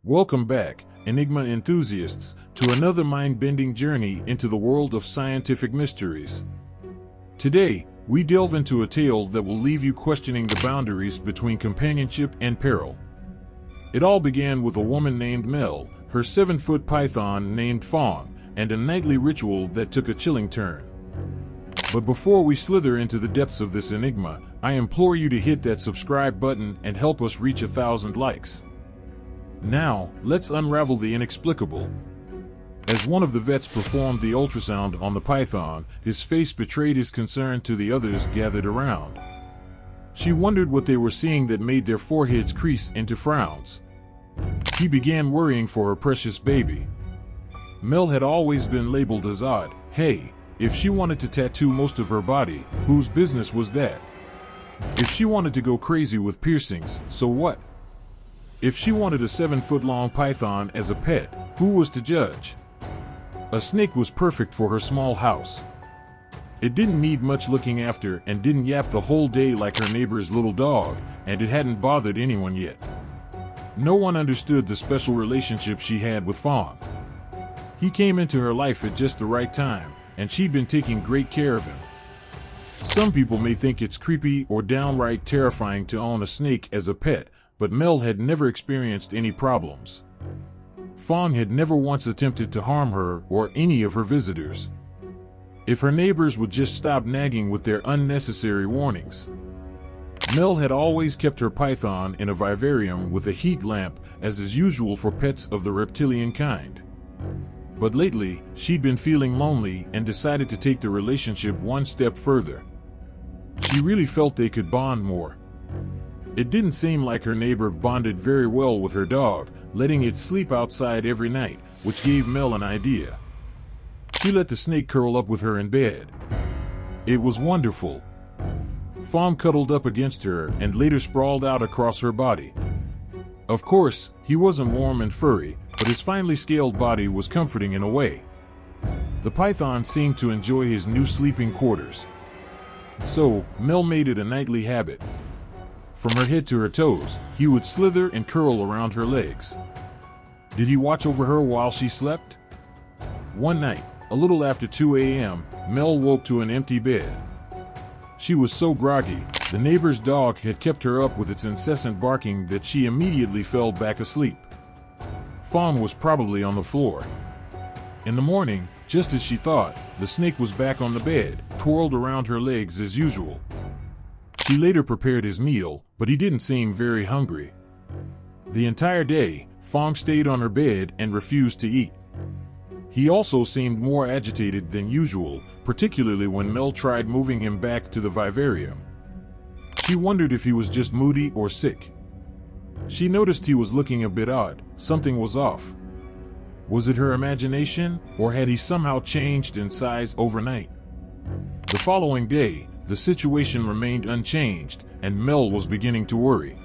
Welcome back, Enigma enthusiasts, to another mind-bending journey into the world of scientific mysteries. Today, we delve into a tale that will leave you questioning the boundaries between companionship and peril. It all began with a woman named Mel, her 7-foot python named Fawn, and a nightly ritual that took a chilling turn. But before we slither into the depths of this enigma, I implore you to hit that subscribe button and help us reach 1,000 likes. Now, let's unravel the inexplicable. As one of the vets performed the ultrasound on the python, his face betrayed his concern to the others gathered around. She wondered what they were seeing that made their foreheads crease into frowns. He began worrying for her precious baby. Mel had always been labeled as odd. Hey, if she wanted to tattoo most of her body, whose business was that? If she wanted to go crazy with piercings, so what? If she wanted a 7-foot-long python as a pet, who was to judge? A snake was perfect for her small house. It didn't need much looking after and didn't yap the whole day like her neighbor's little dog, and it hadn't bothered anyone yet. No one understood the special relationship she had with Fawn. He came into her life at just the right time, and she'd been taking great care of him. Some people may think it's creepy or downright terrifying to own a snake as a pet, but Mel had never experienced any problems. Fawn had never once attempted to harm her or any of her visitors. If her neighbors would just stop nagging with their unnecessary warnings. Mel had always kept her python in a vivarium with a heat lamp, as is usual for pets of the reptilian kind. But lately, she'd been feeling lonely and decided to take the relationship one step further. She really felt they could bond more. It didn't seem like her neighbor bonded very well with her dog, letting it sleep outside every night, which gave Mel an idea. She let the snake curl up with her in bed. It was wonderful. Fawn cuddled up against her and later sprawled out across her body. Of course, he wasn't warm and furry, but his finely scaled body was comforting in a way. The python seemed to enjoy his new sleeping quarters. So, Mel made it a nightly habit. From her head to her toes, he would slither and curl around her legs. Did he watch over her while she slept? One night, a little after 2 a.m., Mel woke to an empty bed. She was so groggy, the neighbor's dog had kept her up with its incessant barking that she immediately fell back asleep. Fawn was probably on the floor. In the morning, just as she thought, the snake was back on the bed, twirled around her legs as usual. She later prepared his meal, but he didn't seem very hungry. The entire day, Fawn stayed on her bed and refused to eat. He also seemed more agitated than usual, particularly when Mel tried moving him back to the vivarium. She wondered if he was just moody or sick. She noticed he was looking a bit odd. Something was off. Was it her imagination, or had he somehow changed in size overnight? The following day, the situation remained unchanged, and Mel was beginning to worry.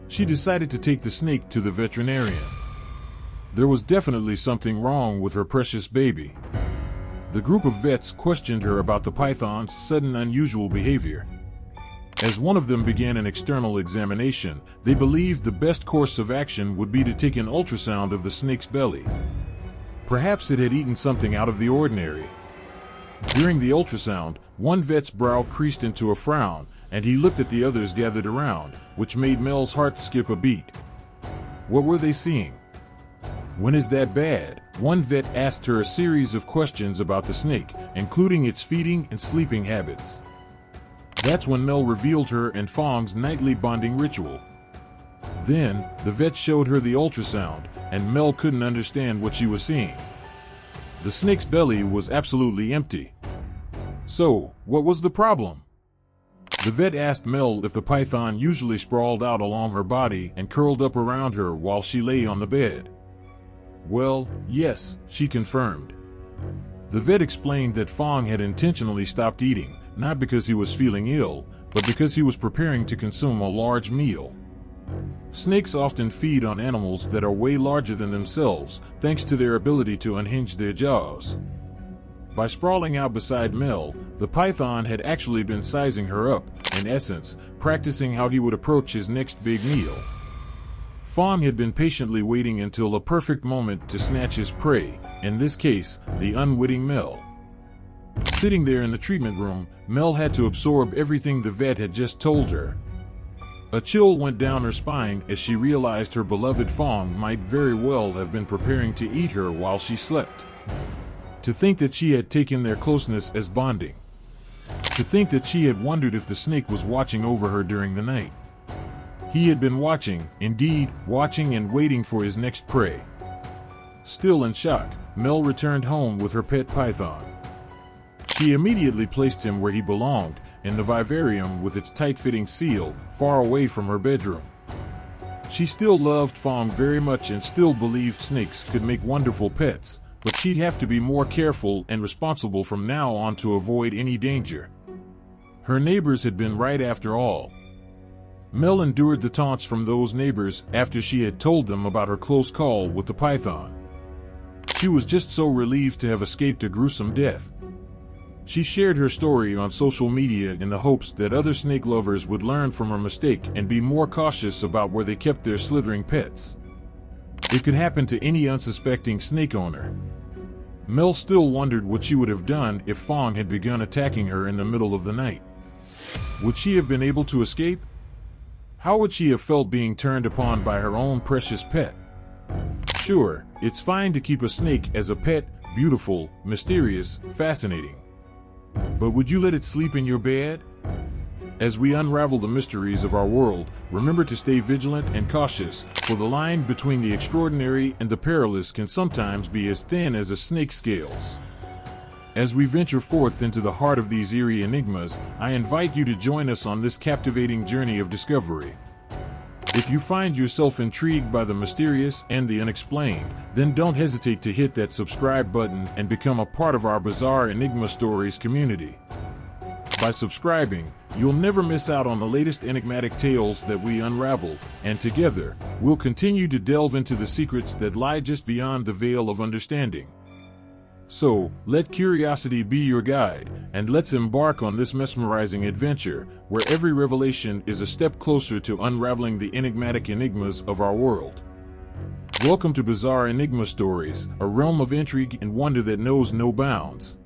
She decided to take the snake to the veterinarian. There was definitely something wrong with her precious baby. The group of vets questioned her about the python's sudden unusual behavior. As one of them began an external examination, they believed the best course of action would be to take an ultrasound of the snake's belly. Perhaps it had eaten something out of the ordinary. During the ultrasound, one vet's brow creased into a frown, and he looked at the others gathered around, which made Mel's heart skip a beat. What were they seeing? When is that bad? One vet asked her a series of questions about the snake, including its feeding and sleeping habits. That's when Mel revealed her and Fawn's nightly bonding ritual. Then, the vet showed her the ultrasound, and Mel couldn't understand what she was seeing. The snake's belly was absolutely empty. So, what was the problem? The vet asked Mel if the python usually sprawled out along her body and curled up around her while she lay on the bed. Well, yes, she confirmed. The vet explained that Fawn had intentionally stopped eating, not because he was feeling ill, but because he was preparing to consume a large meal. Snakes often feed on animals that are way larger than themselves, thanks to their ability to unhinge their jaws. By sprawling out beside Mel, the python had actually been sizing her up, in essence, practicing how he would approach his next big meal. Fong had been patiently waiting until a perfect moment to snatch his prey, in this case, the unwitting Mel. Sitting there in the treatment room, Mel had to absorb everything the vet had just told her. A chill went down her spine as she realized her beloved Fong might very well have been preparing to eat her while she slept. To think that she had taken their closeness as bonding. To think that she had wondered if the snake was watching over her during the night. He had been watching, indeed, watching and waiting for his next prey. Still in shock, Mel returned home with her pet python. She immediately placed him where he belonged, in the vivarium with its tight-fitting seal, far away from her bedroom. She still loved Fong very much and still believed snakes could make wonderful pets, but she'd have to be more careful and responsible from now on to avoid any danger. Her neighbors had been right after all. Mel endured the taunts from those neighbors after she had told them about her close call with the python. She was just so relieved to have escaped a gruesome death. She shared her story on social media in the hopes that other snake lovers would learn from her mistake and be more cautious about where they kept their slithering pets. It could happen to any unsuspecting snake owner. Mel still wondered what she would have done if Fong had begun attacking her in the middle of the night. Would she have been able to escape? How would she have felt being turned upon by her own precious pet? Sure, it's fine to keep a snake as a pet, beautiful, mysterious, fascinating. But would you let it sleep in your bed? As we unravel the mysteries of our world, remember to stay vigilant and cautious, for the line between the extraordinary and the perilous can sometimes be as thin as a snake's scales. As we venture forth into the heart of these eerie enigmas, I invite you to join us on this captivating journey of discovery. If you find yourself intrigued by the mysterious and the unexplained, then don't hesitate to hit that subscribe button and become a part of our Bizarre Enigma Stories community. By subscribing, you'll never miss out on the latest enigmatic tales that we unravel, and together, we'll continue to delve into the secrets that lie just beyond the veil of understanding. So, let curiosity be your guide, and let's embark on this mesmerizing adventure, where every revelation is a step closer to unraveling the enigmatic enigmas of our world. Welcome to Bizarre Enigma Stories, a realm of intrigue and wonder that knows no bounds.